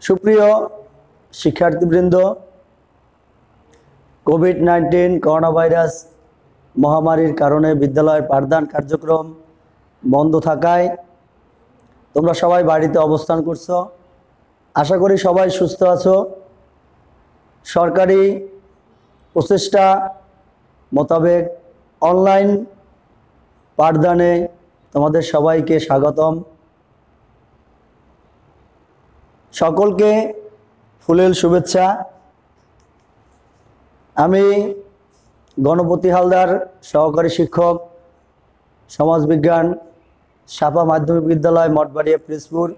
সুপ্রিয় শিক্ষার্থীবৃন্দ, COVID-19 corona virus মহামারীর কারণে বিদ্যালয়ের পাঠদান কার্যক্রম বন্ধ থাকায় তোমরা সবাই বাড়িতে অবস্থান করছো। আশা করি সবাই সুস্থ আছো। সরকারি প্রচেষ্টা মোতাবেক অনলাইন পাঠদানে তোমাদের সবাইকে স্বাগতম। সকলকে ফুলেল শুভেচ্ছা। আমি গণপতি হালদার, সহকারী শিক্ষক, সমাজবিজ্ঞান, সাপা মাধ্যমিক বিদ্যালয়, মঠবাড়িয়া, পিরোজপুর।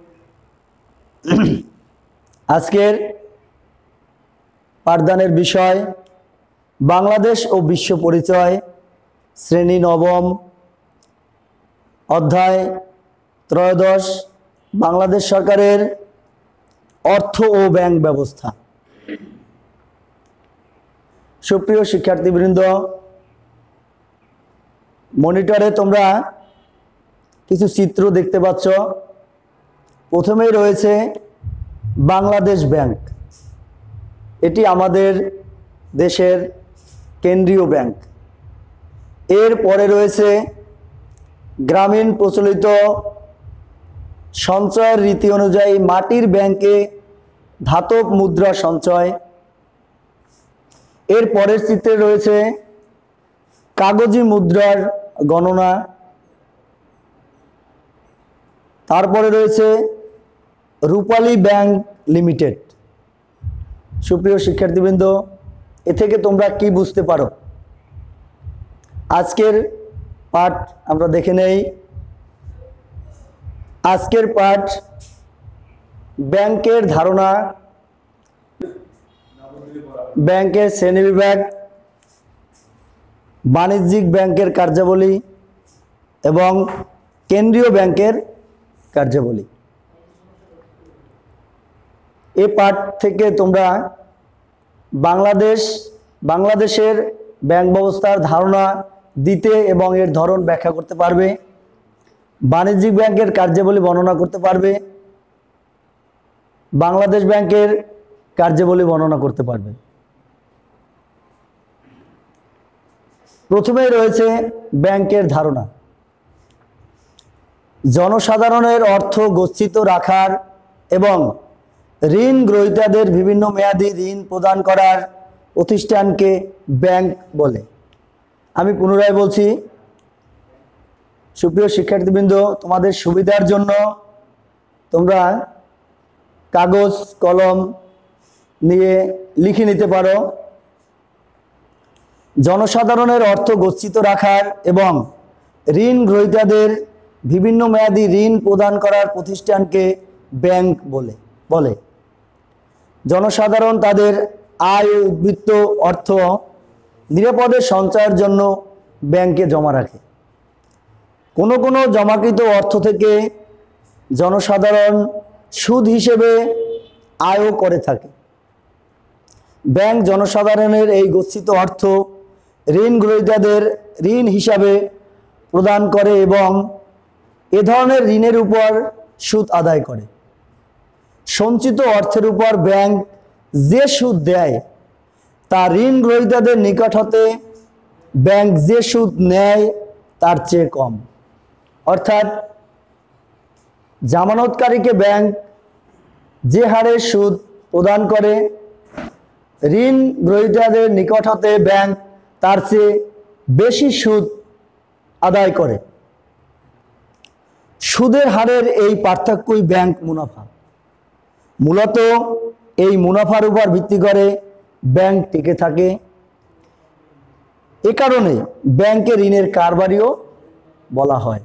আজকের পাঠদানের বিষয় বাংলাদেশ ও বিশ্ব পরিচয়, শ্রেণী নবম, অধ্যায় ত্রয়োদশ, বাংলাদেশ সরকারের অর্থ ও ব্যাংক ব্যবস্থা। সুপ্রিয় শিক্ষার্থীবৃন্দ, মনিটরে তোমরা কিছু চিত্র দেখতে পাচ্ছ। প্রথমেই রয়েছে বাংলাদেশ ব্যাংক। এটি আমাদের দেশের কেন্দ্রীয় ব্যাংক। এর পরে রয়েছে গ্রামীণ প্রচলিত সঞ্চয়ের রীতি অনুযায়ী মাটির ব্যাংকে ধাতব মুদ্রা সঞ্চয়। এর পরের চিত্রে রয়েছে কাগজি মুদ্রার গণনা। তারপরে রয়েছে রূপালী ব্যাংক লিমিটেড। সুপ্রিয় শিক্ষার্থীবৃন্দ, এ থেকে তোমরা কি বুঝতে পারো? আজকের পাঠ আমরা দেখে নেই। আজকের পাঠ ব্যাংকের ধারণা, ব্যাংকের শ্রেণীবিভাগ, বাণিজ্যিক ব্যাংকের কার্যাবলী এবং কেন্দ্রীয় ব্যাংকের কার্যাবলী। এ পাঠ থেকে তোমরা বাংলাদেশের ব্যাংক ব্যবস্থার ধারণা দিতে এবং এর ধরন ব্যাখ্যা করতে পারবে, বাণিজ্যিক ব্যাংকের কার্যাবলী বর্ণনা করতে পারবে, বাংলাদেশ ব্যাংকের কার্যাবলী বর্ণনা করতে পারবে। প্রথমেই রয়েছে ব্যাংকের ধারণা। জনসাধারণের অর্থ গচ্ছিত রাখার এবং ঋণ গ্রহীতাদের বিভিন্ন মেয়াদী ঋণ প্রদান করার প্রতিষ্ঠানকে ব্যাংক বলে। আমি পুনরায় বলছি, সুপ্রিয় শিক্ষার্থীবৃন্দ, তোমাদের সুবিধার জন্য তোমরা কাগজ কলম নিয়ে লিখে নিতে পারো। জনসাধারণের অর্থ গচ্ছিত রাখার এবং ঋণ গ্রহীতাদের বিভিন্ন মেয়াদী ঋণ প্রদান করার প্রতিষ্ঠানকে ব্যাংক বলে। জনসাধারণ তাদের আয় ও উদ্বৃত্ত অর্থ নিরাপদে সঞ্চয়ের জন্য ব্যাংকে জমা রাখে। কোনো কোনো জমাকৃত অর্থ থেকে জনসাধারণ সুদ হিসেবে আয়ও করে থাকে। ব্যাংক জনসাধারণের এই গচ্ছিত অর্থ ঋণ গ্রহীতাদের ঋণ হিসাবে প্রদান করে এবং এ ধরনের ঋণের উপর সুদ আদায় করে। সঞ্চিত অর্থের উপর ব্যাংক যে সুদ দেয় তা ঋণ গ্রহীতাদের নিকট হতে ব্যাংক যে সুদ নেয় তার চেয়ে কম। অর্থাৎ জামানতকারীকে ব্যাংক যে হারে সুদ প্রদান করে, ঋণ গ্রহীতাদের নিকট হতে ব্যাংক তার চেয়ে বেশি সুদ আদায় করে। সুদের হারের এই পার্থক্যই ব্যাংক মুনাফা। মূলত এই মুনাফার উপর ভিত্তি করে ব্যাংক টিকে থাকে। এ কারণে ব্যাংকে ঋণের কারবারিও বলা হয়।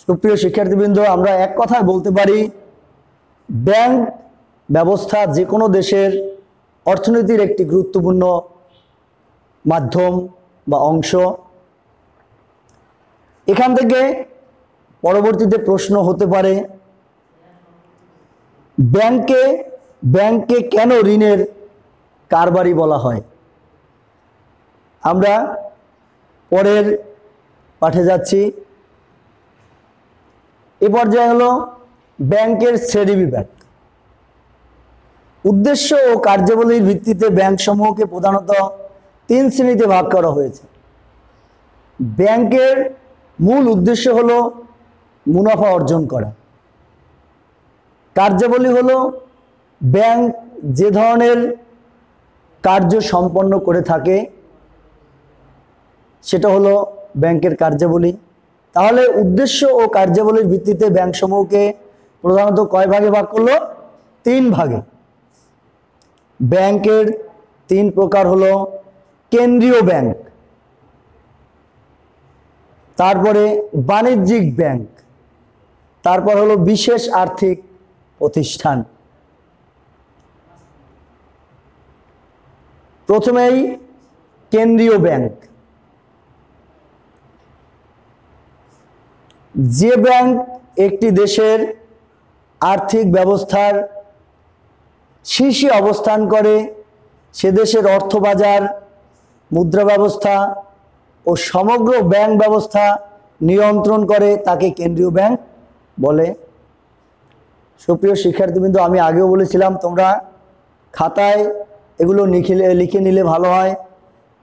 সুপ্রিয় শিক্ষার্থীবৃন্দ, আমরা এক কথায় বলতে পারি, ব্যাংক ব্যবস্থা যে কোনো দেশের অর্থনীতির একটি গুরুত্বপূর্ণ মাধ্যম বা অংশ। এখান থেকে পরবর্তীতে প্রশ্ন হতে পারে, ব্যাংকে কেন ঋণের কারবারি বলা হয়? আমরা পরের পাঠে যাচ্ছি। এ পর্যায়ে হলো ব্যাংকের শ্রেণীবিভাগ। উদ্দেশ্য ও কার্যাবলীর ভিত্তিতে ব্যাংক সমূহকে প্রধানত 3 শ্রেণীতে ভাগ করা হয়েছে। ব্যাংকের মূল উদ্দেশ্য হলো মুনাফা অর্জন করা। কার্যাবলী হলো ব্যাংক যে ধরনের কার্য সম্পন্ন করে থাকে সেটা হলো ব্যাংকের কার্যাবলী। তাহলে উদ্দেশ্য ও কার্যাবলীর ভিত্তিতে ব্যাংক সমূহকে প্রধানত কয় ভাগে ভাগ করলো? 3 ভাগে। ব্যাংকের 3 প্রকার হলো কেন্দ্রীয় ব্যাংক, তারপরে বাণিজ্যিক ব্যাংক, তারপর হলো বিশেষ আর্থিক প্রতিষ্ঠান। প্রথমেই কেন্দ্রীয় ব্যাংক। যে ব্যাংক একটি দেশের আর্থিক ব্যবস্থার শীর্ষে অবস্থান করে, সে দেশের অর্থবাজার, মুদ্রা ব্যবস্থা ও সমগ্র ব্যাংক ব্যবস্থা নিয়ন্ত্রণ করে, তাকে কেন্দ্রীয় ব্যাংক বলে। সুপ্রিয় শিক্ষার্থীবৃন্দ, আমি আগেও বলেছিলাম তোমরা খাতায় এগুলো লিখে নিলে ভালো হয়।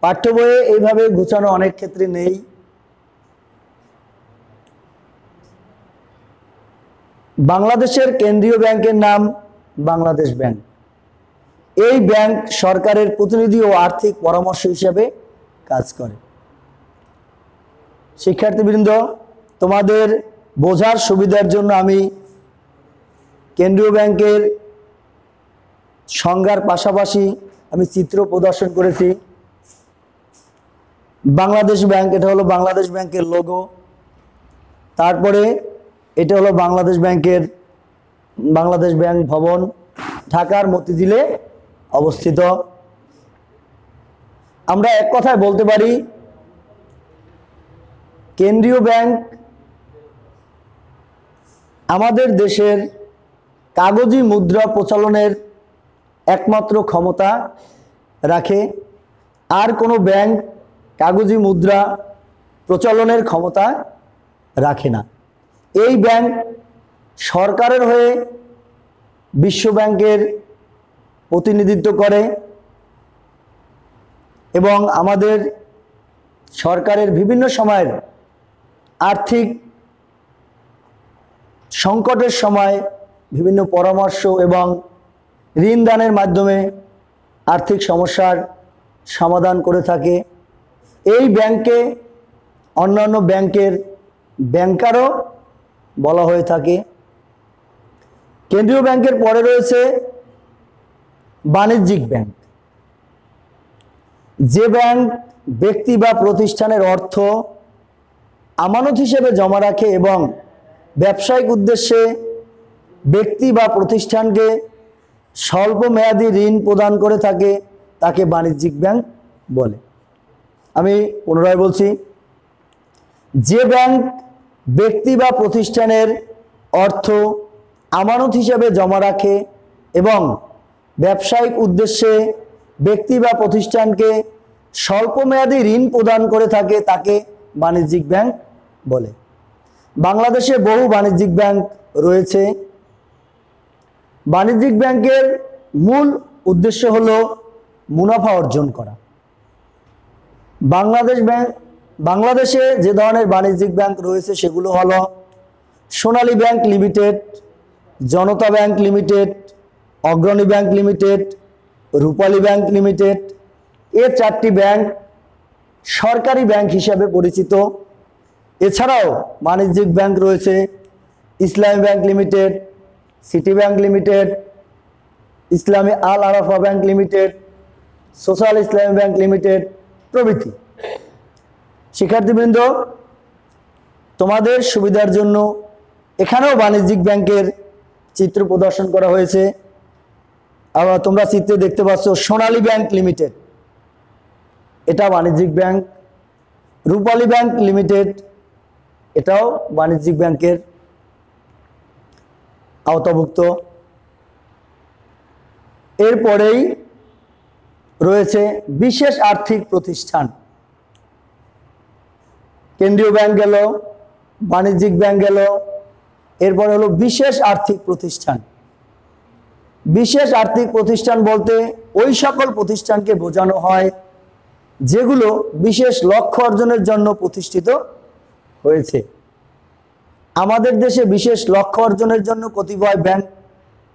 পাঠ্য বইয়ে এইভাবে গুছানো অনেক ক্ষেত্রে নেই। বাংলাদেশের কেন্দ্রীয় ব্যাংকের নাম বাংলাদেশ ব্যাংক। এই ব্যাংক সরকারের প্রতিনিধি ও আর্থিক পরামর্শ হিসেবে কাজ করে। শিক্ষার্থীবৃন্দ, তোমাদের বোঝার সুবিধার জন্য আমি কেন্দ্রীয় ব্যাংকের সংজ্ঞার পাশাপাশি আমি চিত্র প্রদর্শন করেছি। বাংলাদেশ ব্যাংক, এটা হলো বাংলাদেশ ব্যাংকের লোগো। তারপরে এটা হলো বাংলাদেশ ব্যাংক ভবন, ঢাকার মতিঝিলে অবস্থিত। আমরা এক কথায় বলতে পারি কেন্দ্রীয় ব্যাংক আমাদের দেশের কাগজি মুদ্রা প্রচলনের একমাত্র ক্ষমতা রাখে। আর কোনো ব্যাংক কাগজি মুদ্রা প্রচলনের ক্ষমতা রাখে না। এই ব্যাংক সরকারের হয়ে বিশ্ব ব্যাংকের প্রতিনিধিত্ব করে এবং আমাদের সরকারের বিভিন্ন সময়ের আর্থিক সংকটের সময় বিভিন্ন পরামর্শ এবং ঋণ দানের মাধ্যমে আর্থিক সমস্যার সমাধান করে থাকে। এই ব্যাংকে অন্যান্য ব্যাংকের ব্যাংকারও বলা হয়ে থাকে। কেন্দ্রীয় ব্যাংকের পরে রয়েছে বাণিজ্যিক ব্যাংক। যে ব্যাংক ব্যক্তি বা প্রতিষ্ঠানের অর্থ আমানত হিসেবে জমা রাখে এবং ব্যবসায়িক উদ্দেশ্যে ব্যক্তি বা প্রতিষ্ঠানকে স্বল্প মেয়াদী ঋণ প্রদান করে থাকে, তাকে বাণিজ্যিক ব্যাংক বলে। আমি পুনরায় বলছি, যে ব্যাংক ব্যক্তি বা প্রতিষ্ঠানের অর্থ আমানত হিসেবে জমা রাখে এবং ব্যবসায়িক উদ্দেশ্যে ব্যক্তি বা প্রতিষ্ঠানকে স্বল্প মেয়াদী ঋণ প্রদান করে থাকে, তাকে বাণিজ্যিক ব্যাংক বলে। বাংলাদেশে বহু বাণিজ্যিক ব্যাংক রয়েছে। বাণিজ্যিক ব্যাংকের মূল উদ্দেশ্য হলো মুনাফা অর্জন করা। বাংলাদেশে যে ধরনের বাণিজ্যিক ব্যাংক রয়েছে সেগুলো হলো সোনালী ব্যাংক লিমিটেড, জনতা ব্যাংক লিমিটেড, অগ্রণী ব্যাংক লিমিটেড, রূপালী ব্যাংক লিমিটেড। এই 4টি ব্যাংক সরকারি ব্যাংক হিসাবে পরিচিত। এছাড়াও বাণিজ্যিক ব্যাংক রয়েছে ইসলামী bank limited, city bank limited, ইসলামী আল আরাফা ব্যাংক লিমিটেড, সোশ্যাল ইসলামী ব্যাংক লিমিটেড প্রভৃতি। শিক্ষার্থীবৃন্দ, তোমাদের সুবিধার জন্য এখানেও বাণিজ্যিক ব্যাংকের চিত্র প্রদর্শন করা হয়েছে। আবার তোমরা চিত্রে দেখতে পাচ্ছ সোনালী ব্যাংক লিমিটেড, এটা বাণিজ্যিক ব্যাংক। রূপালী ব্যাংক লিমিটেড, এটাও বাণিজ্যিক ব্যাংকের আওতাভুক্ত। এরপরেই রয়েছে বিশেষ আর্থিক প্রতিষ্ঠান। কেন্দ্রীয় ব্যাংক গেল, বাণিজ্যিক ব্যাংক গেল, এরপরে হলো বিশেষ আর্থিক প্রতিষ্ঠান। বিশেষ আর্থিক প্রতিষ্ঠান বলতে ওই সকল প্রতিষ্ঠানকে বোঝানো হয় যেগুলো বিশেষ লক্ষ্য অর্জনের জন্য প্রতিষ্ঠিত হয়েছে। আমাদের দেশে বিশেষ লক্ষ্য অর্জনের জন্য কতিপয় ব্যাংক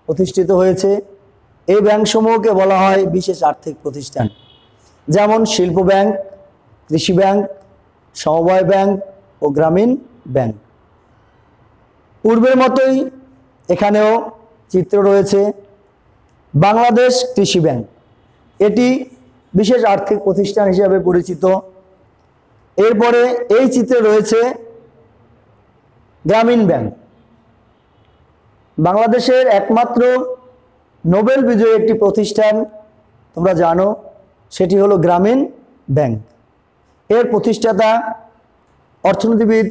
প্রতিষ্ঠিত হয়েছে। এই ব্যাংকসমূহকে বলা হয় বিশেষ আর্থিক প্রতিষ্ঠান, যেমন শিল্প ব্যাংক, কৃষি ব্যাংক, সমবায় ব্যাংক ও গ্রামীণ ব্যাংক। পূর্বের মতোই এখানেও চিত্র রয়েছে বাংলাদেশ কৃষি ব্যাংক, এটি বিশেষ আর্থিক প্রতিষ্ঠান হিসেবে পরিচিত। এরপরে এই চিত্রে রয়েছে গ্রামীণ ব্যাংক, বাংলাদেশের একমাত্র নোবেল বিজয়ী একটি প্রতিষ্ঠান তোমরা জানো, সেটি হলো গ্রামীণ ব্যাংক। এর প্রতিষ্ঠাতা অর্থনীতিবিদ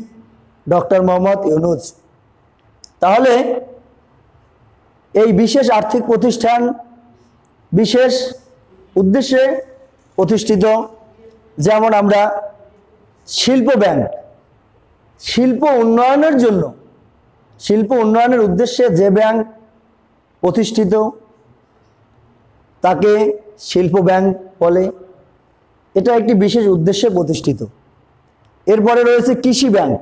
ডক্টর মোহাম্মদ ইউনুস। তাহলে এই বিশেষ আর্থিক প্রতিষ্ঠান বিশেষ উদ্দেশ্যে প্রতিষ্ঠিত। যেমন আমরা শিল্প ব্যাংক, শিল্প উন্নয়নের জন্য, শিল্প উন্নয়নের উদ্দেশ্যে যে ব্যাংক প্রতিষ্ঠিত তাকে শিল্প ব্যাংক বলে, এটা একটি বিশেষ উদ্দেশ্যে প্রতিষ্ঠিত। এরপরে রয়েছে কৃষি ব্যাংক,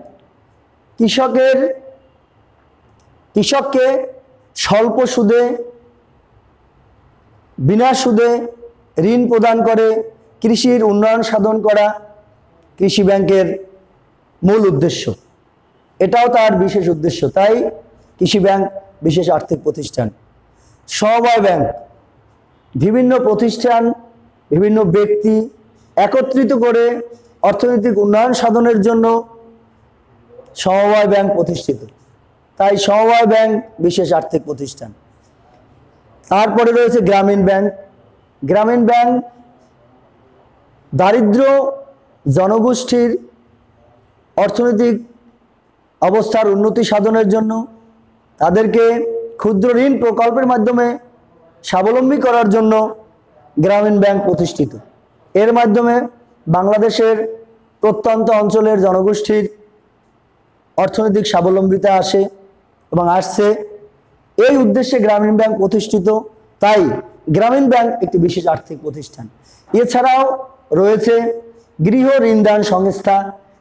কৃষককে স্বল্প সুদে, বিনা সুদে ঋণ প্রদান করে কৃষির উন্নয়ন সাধন করা কৃষি ব্যাংকের মূল উদ্দেশ্য, এটাও তার বিশেষ উদ্দেশ্য, তাই কৃষি ব্যাংক বিশেষ আর্থিক প্রতিষ্ঠান। সমবায় ব্যাংক, বিভিন্ন প্রতিষ্ঠান, বিভিন্ন ব্যক্তি একত্রিত করে অর্থনৈতিক উন্নয়ন সাধনের জন্য সমবায় ব্যাংক প্রতিষ্ঠিত, তাই সমবায় ব্যাংক বিশেষ আর্থিক প্রতিষ্ঠান। তারপরে রয়েছে গ্রামীণ ব্যাংক। গ্রামীণ ব্যাংক দারিদ্র জনগোষ্ঠীর অর্থনৈতিক অবস্থার উন্নতি সাধনের জন্য, তাদেরকে ক্ষুদ্র ঋণ প্রকল্পের মাধ্যমে স্বাবলম্বী করার জন্য গ্রামীণ ব্যাংক প্রতিষ্ঠিত। এর মাধ্যমে বাংলাদেশের প্রত্যন্ত অঞ্চলের জনগোষ্ঠীর অর্থনৈতিক স্বাবলম্বিতা আসে এবং আসছে, এই উদ্দেশ্যে গ্রামীণ ব্যাংক প্রতিষ্ঠিত, তাই গ্রামীণ ব্যাংক একটি বিশেষ আর্থিক প্রতিষ্ঠান। এছাড়াও রয়েছে গৃহ ঋণদান সংস্থা,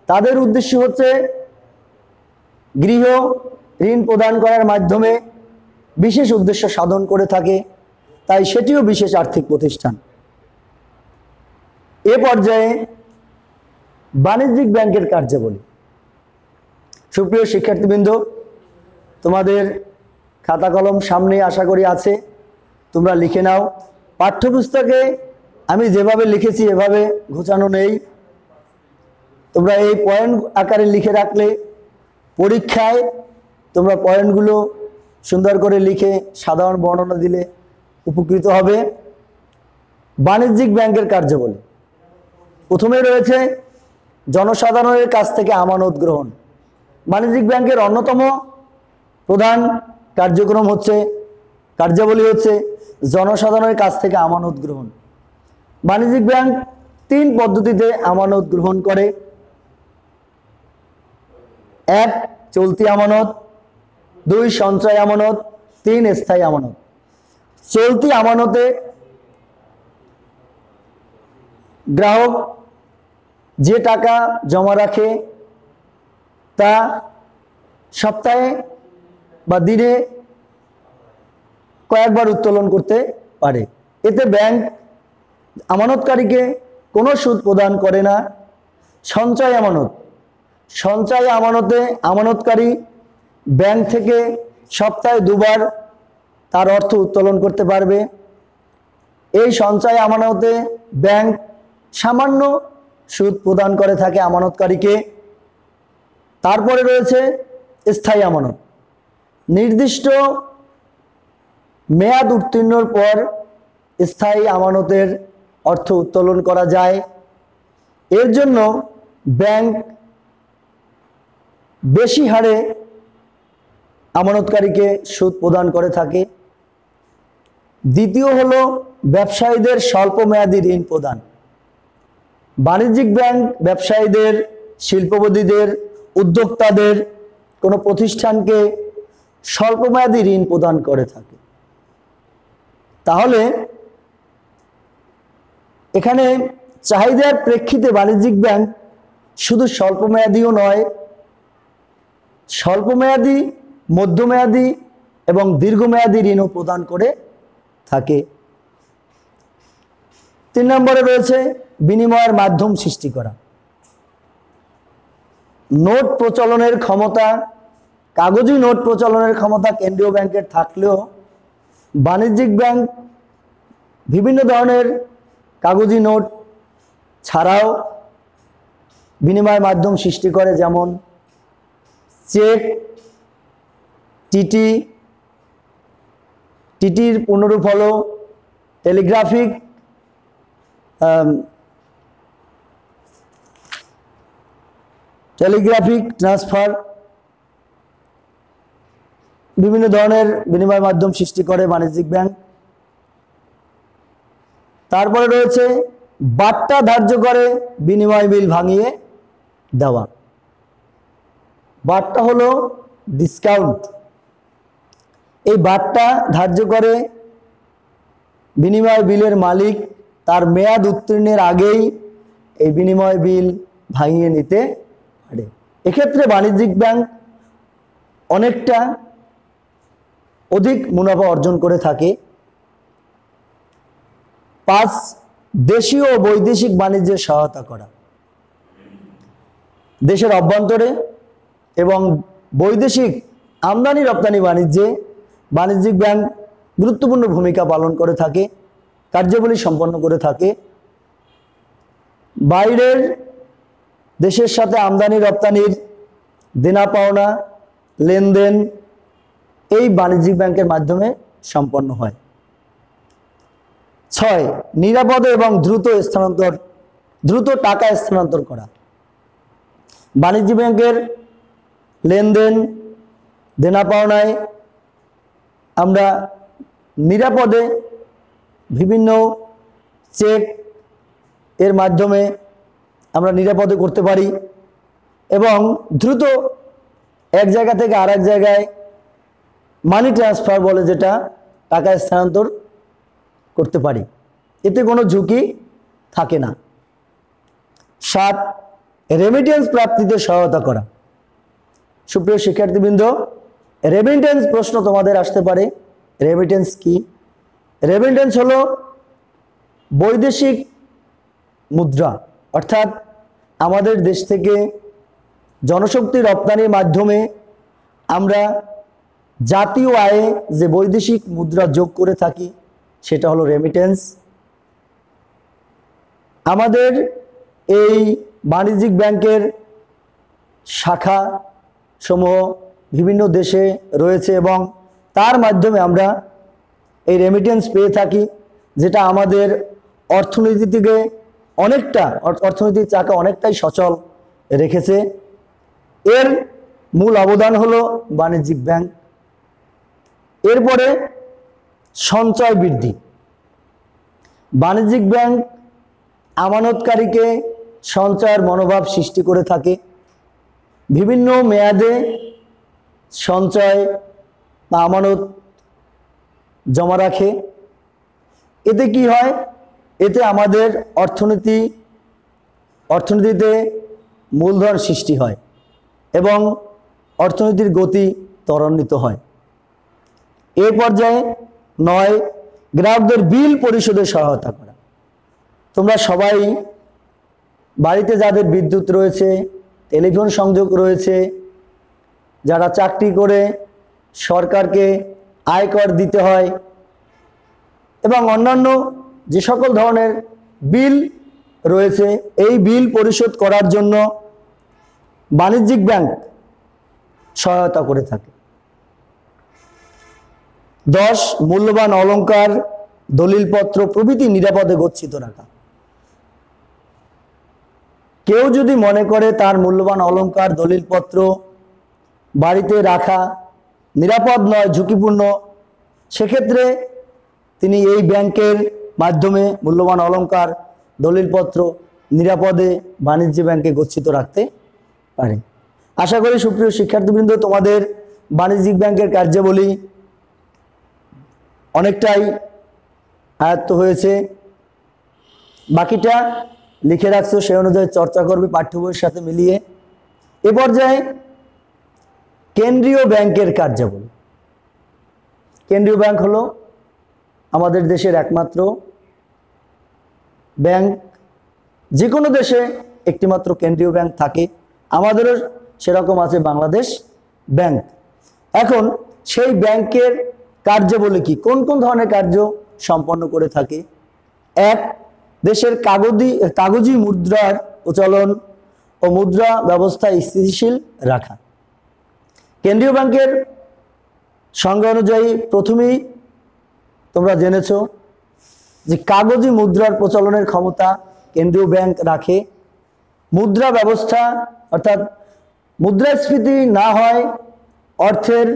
তাদের উদ্দেশ্য হচ্ছে গৃহ ঋণ প্রদান করার মাধ্যমে বিশেষ উদ্দেশ্য সাধন করে থাকে, তাই সেটিও বিশেষ আর্থিক প্রতিষ্ঠান। এ পর্যায়ে বাণিজ্যিক ব্যাংকের কার্যাবলী। সুপ্রিয় শিক্ষার্থীবৃন্দ, তোমাদের খাতা কলম সামনে আশা করি আছে, তোমরা লিখে নাও। পাঠ্যপুস্তকে আমি যেভাবে লিখেছি এভাবে ঘোচানো নেই, তোমরা এই পয়েন্ট আকারে লিখে রাখলে পরীক্ষায় তোমরা পয়েন্টগুলো সুন্দর করে লিখে সাধারণ বর্ণনা দিলে উপকৃত হবে। বাণিজ্যিক ব্যাংকের কার্যাবলী, প্রথমে রয়েছে জনসাধারণের কাছ থেকে আমানত গ্রহণ। বাণিজ্যিক ব্যাংকের অন্যতম প্রধান কার্যাবলী হচ্ছে জনসাধারণের কাছ থেকে আমানত গ্রহণ। বাণিজ্যিক ব্যাংক 3 পদ্ধতিতে আমানত গ্রহণ করে। 1 চলতি আমানত, 2 সঞ্চয় আমানত, 3 স্থায়ী আমানত। চলতি আমানতে গ্রাহক যে টাকা জমা রাখে তা সপ্তাহে বা দিনে কয়েকবার উত্তোলন করতে পারে। এতে ব্যাংক আমানতকারীকে কোনো সুদ প্রদান করে না। সঞ্চয় আমানতে আমানতকারী ব্যাংক থেকে সপ্তাহে 2 বার তার অর্থ উত্তোলন করতে পারবে। এই সঞ্চয় আমানতে ব্যাংক সামান্য সুদ প্রদান করে থাকে আমানতকারীকে। তারপরে রয়েছে স্থায়ী আমানত। নির্দিষ্ট মেয়াদ উত্তীর্ণর পর স্থায়ী আমানতের অর্থ উত্তোলন করা যায়। এর জন্য ব্যাংক বেশি হারে আমানতকারীকে সুদ প্রদান করে থাকে। দ্বিতীয় হলো ব্যবসায়ীদের স্বল্প মেয়াদী ঋণ প্রদান। বাণিজ্যিক ব্যাংক ব্যবসায়ীদের, শিল্পপতিদের, উদ্যোক্তাদের, কোনো প্রতিষ্ঠানকে স্বল্প মেয়াদী ঋণ প্রদান করে থাকে। তাহলে এখানে চাহিদার প্রেক্ষিতে বাণিজ্যিক ব্যাংক শুধু স্বল্পমেয়াদীও নয়, স্বল্পমেয়াদী, মধ্যমেয়াদী এবং দীর্ঘমেয়াদী ঋণও প্রদান করে থাকে। 3 নম্বরে রয়েছে বিনিময়ের মাধ্যম সৃষ্টি করা। নোট প্রচলনের ক্ষমতা, কাগজি নোট প্রচলনের ক্ষমতা কেন্দ্রীয় ব্যাংকের থাকলেও বাণিজ্যিক ব্যাংক বিভিন্ন ধরনের কাগজি নোট ছাড়াও বিনিময় মাধ্যম সৃষ্টি করে, যেমন চেক, টিটির পুনরূপ হলো টেলিগ্রাফিক ট্রান্সফার, বিভিন্ন ধরনের বিনিময় মাধ্যম সৃষ্টি করে বাণিজ্যিক ব্যাংক। তারপরে রয়েছে বাট্টা ধার্য করে বিনিময় বিল ভাঙিয়ে দেওয়া। বাট্টা হলো ডিসকাউন্ট। এই বাট্টা ধার্য করে বিনিময় বিলের মালিক তার মেয়াদ উত্তীর্ণের আগেই এই বিনিময় বিল ভাঙিয়ে নিতে পারে। এক্ষেত্রে বাণিজ্যিক ব্যাংক অনেকটা অধিক মুনাফা অর্জন করে থাকে। 5, দেশীয় ও বৈদেশিক বাণিজ্যের সহায়তা করা। দেশের অভ্যন্তরে এবং বৈদেশিক আমদানি রপ্তানি বাণিজ্যে বাণিজ্যিক ব্যাংক গুরুত্বপূর্ণ ভূমিকা পালন করে থাকে, কার্যাবলী সম্পন্ন করে থাকে। বাইরের দেশের সাথে আমদানি রপ্তানির দেনা পাওনা লেনদেন এই বাণিজ্যিক ব্যাংকের মাধ্যমে সম্পন্ন হয়। 6, নিরাপদে এবং দ্রুত টাকা স্থানান্তর করা। বাণিজ্যিক ব্যাংকের লেনদেন দেনা পাওনায় আমরা নিরাপদে বিভিন্ন চেক এর মাধ্যমে আমরা নিরাপদে করতে পারি এবং দ্রুত এক জায়গা থেকে আরেক জায়গায় মানি ট্রান্সফার বলে যেটা, টাকা স্থানান্তর করতে পারি, এতে কোনো ঝুঁকি থাকে না। 7, রেমিটেন্স প্রাপ্তিতে সহায়তা করা। সুপ্রিয় শিক্ষার্থীবৃন্দ, রেমিটেন্স প্রশ্ন তোমাদের আসতে পারে। রেমিটেন্স কি? রেমিটেন্স হলো বৈদেশিক মুদ্রা, অর্থাৎ আমাদের দেশ থেকে জনশক্তি রপ্তানির মাধ্যমে আমরা জাতীয় আয়ে যে বৈদেশিক মুদ্রা যোগ করে থাকি সেটা হলো রেমিটেন্স। আমাদের এই বাণিজ্যিক ব্যাংকের শাখা সমূহ বিভিন্ন দেশে রয়েছে এবং তার মাধ্যমে আমরা এই রেমিটেন্স পেয়ে থাকি, যেটা আমাদের অর্থনীতিকে অর্থনৈতিক চাকা অনেকটাই সচল রেখেছে। এর মূল অবদান হলো বাণিজ্যিক ব্যাংক। এরপরে সঞ্চয় বৃদ্ধি। বাণিজ্যিক ব্যাংক আমানতকারীকে সঞ্চয়ের মনোভাব সৃষ্টি করে থাকে। বিভিন্ন মেয়াদে সঞ্চয় বা আমানত জমা রাখে। এতে কি হয়? এতে আমাদের অর্থনীতিতে মূলধন সৃষ্টি হয় এবং অর্থনীতির গতি ত্বরান্বিত হয়। এ পর্যায়ে 9, গ্রাহকদের বিল পরিশোধে সহায়তা করা। তোমরা সবাই বাড়িতে যাদের বিদ্যুৎ রয়েছে, টেলিফোন সংযোগ রয়েছে, যারা চাকরি করে সরকারকে আয়কর দিতে হয় এবং অন্যান্য যে সকল ধরনের বিল রয়েছে, এই বিল পরিশোধ করার জন্য বাণিজ্যিক ব্যাংক সহায়তা করে থাকে। 10, মূল্যবান অলংকার, দলিলপত্র প্রভৃতি নিরাপদে গচ্ছিত রাখা। কেউ যদি মনে করে তার মূল্যবান অলংকার, দলিলপত্র বাড়িতে রাখা নিরাপদ নয়, ঝুঁকিপূর্ণ, সেক্ষেত্রে তিনি এই ব্যাংকের মাধ্যমে মূল্যবান অলংকার, দলিলপত্র নিরাপদে বাণিজ্য ব্যাংকে গচ্ছিত রাখতে পারে। আশা করি সুপ্রিয় শিক্ষার্থীবৃন্দ, তোমাদের বাণিজ্যিক ব্যাংকের কার্যাবলী অনেকটাই আয়ত্ত হয়েছে, বাকিটা লিখে রাখছো, সেই অনুযায়ী চর্চা করবে পাঠ্য বইয়ের সাথে মিলিয়ে। এ পর্যায়ে কেন্দ্রীয় ব্যাংকের কার্যাবলী। কেন্দ্রীয় ব্যাংক হলো আমাদের দেশের একমাত্র ব্যাংক। যে কোনো দেশে একটিমাত্র কেন্দ্রীয় ব্যাংক থাকে, আমাদেরও সেরকম আছে বাংলাদেশ ব্যাংক। এখন সেই ব্যাংকের কার্যাবলী কি, কোন কোন ধরনের কার্য সম্পন্ন করে থাকে? এক, দেশের কাগজি মুদ্রার প্রচলন ও মুদ্রা ব্যবস্থা স্থিতিশীল রাখা। কেন্দ্রীয় ব্যাংকের সংজ্ঞা অনুযায়ী প্রথমেই তোমরা জেনেছো যে কাগজি মুদ্রার প্রচলনের ক্ষমতা কেন্দ্রীয় ব্যাংক রাখে। মুদ্রা ব্যবস্থা অর্থাৎ মুদ্রাস্ফীতি না হয়, অর্থের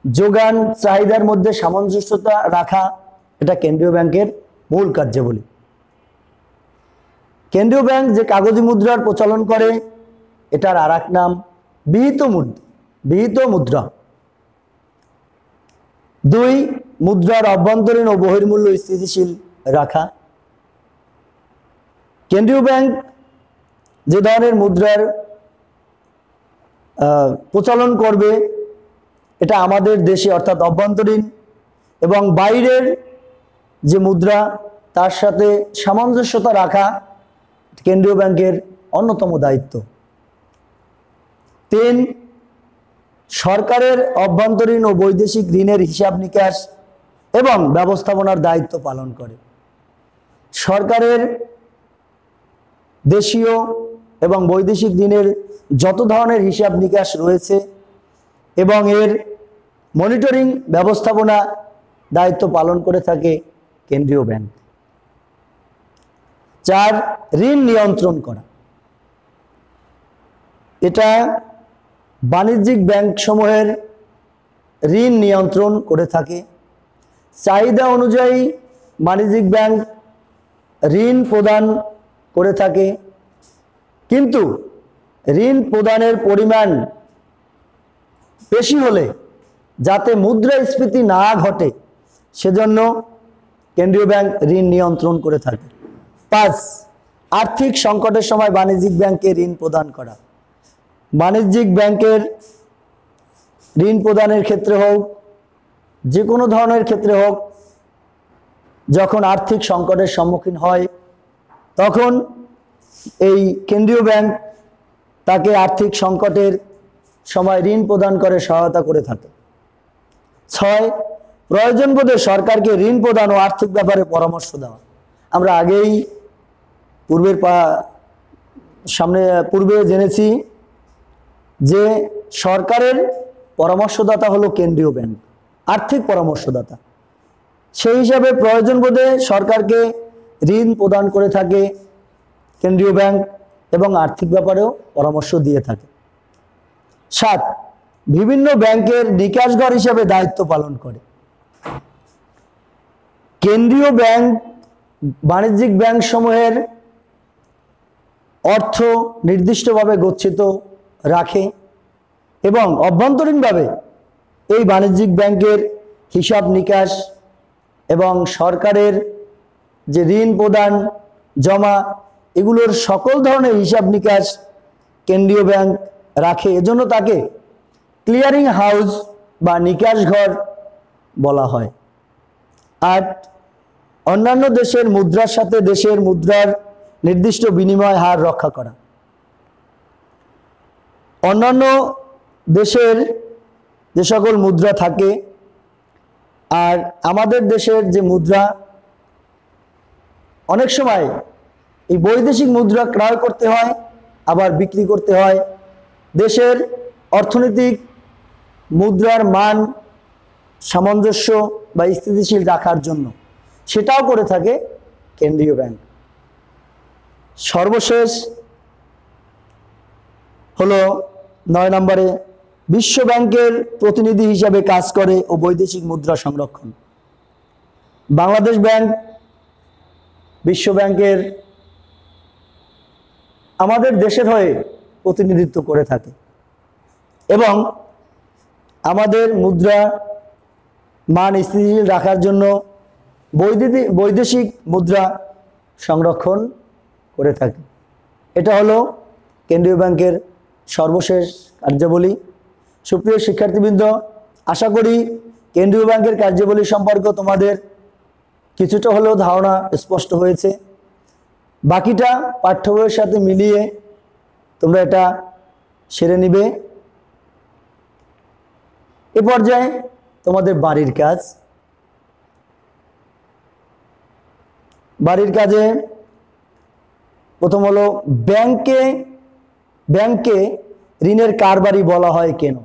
যোগান চাহিদার মধ্যে সামঞ্জস্যতা রাখা, এটা কেন্দ্রীয় ব্যাংকের মূল কার্যাবলী। কেন্দ্রীয় ব্যাংক যে কাগজি মুদ্রার প্রচলন করে, এটার আর এক নাম বিহিত মুদ্রা। দুই, মুদ্রার অভ্যন্তরীণ ও বহির্মূল্য স্থিতিশীল রাখা। কেন্দ্রীয় ব্যাংক যে ধরনের মুদ্রার প্রচলন করবে, এটা আমাদের দেশে অর্থাৎ অভ্যন্তরীণ এবং বাইরের যে মুদ্রা তার সাথে সামঞ্জস্যতা রাখা কেন্দ্রীয় ব্যাংকের অন্যতম দায়িত্ব। তিন, সরকারের অভ্যন্তরীণ ও বৈদেশিক ঋণের হিসাব নিকাশ এবং ব্যবস্থাপনার দায়িত্ব পালন করে। সরকারের দেশীয় এবং বৈদেশিক ঋণের যত ধরনের হিসাব নিকাশ রয়েছে এবং এর মনিটরিং ব্যবস্থাপনা দায়িত্ব পালন করে থাকে কেন্দ্রীয় ব্যাংক। চার, ঋণ নিয়ন্ত্রণ করা। এটা বাণিজ্যিক ব্যাংক সমূহের ঋণ নিয়ন্ত্রণ করে থাকে। চাহিদা অনুযায়ী বাণিজ্যিক ব্যাংক ঋণ প্রদান করে থাকে, কিন্তু ঋণ প্রদানের পরিমাণ বেশি হলে যাতে মুদ্রাস্ফীতি না ঘটে সেজন্য কেন্দ্রীয় ব্যাংক ঋণ নিয়ন্ত্রণ করে থাকে। পাঁচ, আর্থিক সংকটের সময় বাণিজ্যিক ব্যাংকে ঋণ প্রদান করা। বাণিজ্যিক ব্যাংকের ঋণ প্রদানের ক্ষেত্রে হোক, যে কোনো ধরনের ক্ষেত্রে হোক, যখন আর্থিক সংকটের সম্মুখীন হয় তখন এই কেন্দ্রীয় ব্যাংক তাকে আর্থিক সংকটের সময় ঋণ প্রদান করে সহায়তা করে থাকে। ছয়, প্রয়োজন বোধে সরকারকে ঋণ প্রদান ও আর্থিক ব্যাপারে পরামর্শ দেওয়া। আমরা আগেই পূর্বে জেনেছি যে সরকারের পরামর্শদাতা হলো কেন্দ্রীয় ব্যাংক, আর্থিক পরামর্শদাতা। সেই হিসাবে প্রয়োজন বোধে সরকারকে ঋণ প্রদান করে থাকে কেন্দ্রীয় ব্যাংক এবং আর্থিক ব্যাপারেও পরামর্শ দিয়ে থাকে। সাত, বিভিন্ন ব্যাংকের নিকাশঘর হিসেবে দায়িত্ব পালন করে। কেন্দ্রীয় ব্যাংক বাণিজ্যিক ব্যাংক সমূহের অর্থ নির্দিষ্টভাবে গচ্ছিত রাখে এবং অভ্যন্তরীণভাবে এই বাণিজ্যিক ব্যাংকের হিসাব নিকাশ এবং সরকারের যে ঋণ প্রদান জমা এগুলোর সকল ধরনের হিসাব নিকাশ কেন্দ্রীয় ব্যাংক রাখে। এজন্য তাকে ক্লিয়ারিং হাউস বা নিকাশ ঘর বলা হয়। আর অন্যান্য দেশের মুদ্রার সাথে দেশের মুদ্রার নির্দিষ্ট বিনিময় হার রক্ষা করা। অন্যান্য দেশের যে সকল মুদ্রা থাকে আর আমাদের দেশের যে মুদ্রা, অনেক সময় এই বৈদেশিক মুদ্রা ক্রয় করতে হয় আবার বিক্রি করতে হয় দেশের অর্থনৈতিক মুদ্রার মান সামঞ্জস্য বা স্থিতিশীল রাখার জন্য, সেটাও করে থাকে কেন্দ্রীয় ব্যাংক। সর্বশেষ হলো 9 নম্বরে বিশ্ব ব্যাংকের প্রতিনিধি হিসাবে কাজ করে ও বৈদেশিক মুদ্রা সংরক্ষণ। বাংলাদেশ ব্যাংক বিশ্ব ব্যাংকের আমাদের দেশের হয়ে প্রতিনিধিত্ব করে থাকে এবং আমাদের মুদ্রা মান স্থিতিশীল রাখার জন্য বৈদেশিক মুদ্রা সংরক্ষণ করে থাকে। এটা হলো কেন্দ্রীয় ব্যাংকের সর্বশেষ কার্যাবলী। সুপ্রিয় শিক্ষার্থীবৃন্দ, আশা করি কেন্দ্রীয় ব্যাংকের কার্যাবলী সম্পর্কে তোমাদের কিছুটা হলেও ধারণা স্পষ্ট হয়েছে। বাকিটা পাঠ্য বইয়ের সাথে মিলিয়ে তোমরা এটা সেরে নিবে। এ পর্যায়ে তোমাদের বাড়ির কাজ। বাড়ির কাজে প্রথম হলো ব্যাংকে ঋণের কারবারি বলা হয় কেন,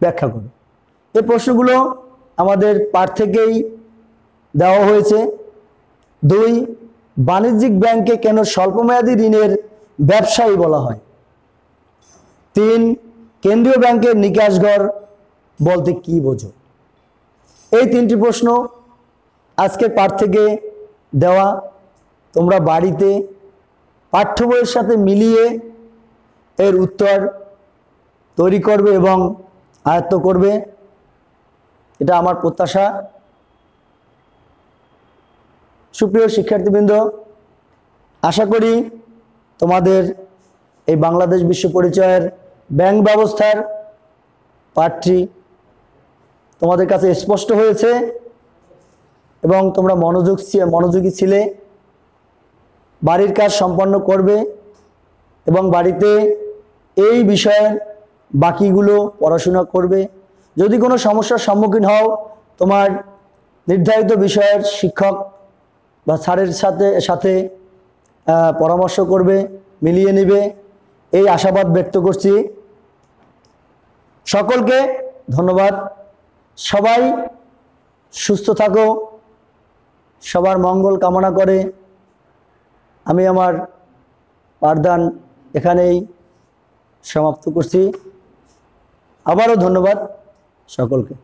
ব্যাখ্যা করো। এই প্রশ্নগুলো আমাদের পাঠ থেকেই দেওয়া হয়েছে। 2, বাণিজ্যিক ব্যাংকে কেন স্বল্পমেয়াদী ঋণের ব্যবসায়ী বলা হয়। 3, কেন্দ্রীয় ব্যাংকের নিকাশঘর বলতে কি বোঝো। এই 3টি প্রশ্ন আজকের পাঠ থেকে দেওয়া। তোমরা বাড়িতে পাঠ্য বইয়ের সাথে মিলিয়ে এর উত্তর তৈরি করবে এবং আয়ত্ত করবে, এটা আমার প্রত্যাশা। সুপ্রিয় শিক্ষার্থীবৃন্দ, আশা করি তোমাদের এই বাংলাদেশ বিশ্ব পরিচয়ের ব্যাংক ব্যবস্থার পাঠটি তোমাদের কাছে স্পষ্ট হয়েছে এবং তোমরা মনোযোগী ছিলে। বাড়ির কাজ সম্পন্ন করবে এবং বাড়িতে এই বিষয়ের বাকিগুলো পড়াশোনা করবে। যদি কোনো সমস্যার সম্মুখীন হও, তোমার নির্ধারিত বিষয়ের শিক্ষক বা স্যারের সাথে পরামর্শ করবে, মিলিয়ে নেবে, এই আশাবাদ ব্যক্ত করছি। সকলকে ধন্যবাদ। সবাই সুস্থ থাকো। সবার মঙ্গল কামনা করে আমি আমার পাঠদান এখানেই সমাপ্ত করছি। আবারও ধন্যবাদ সকলকে।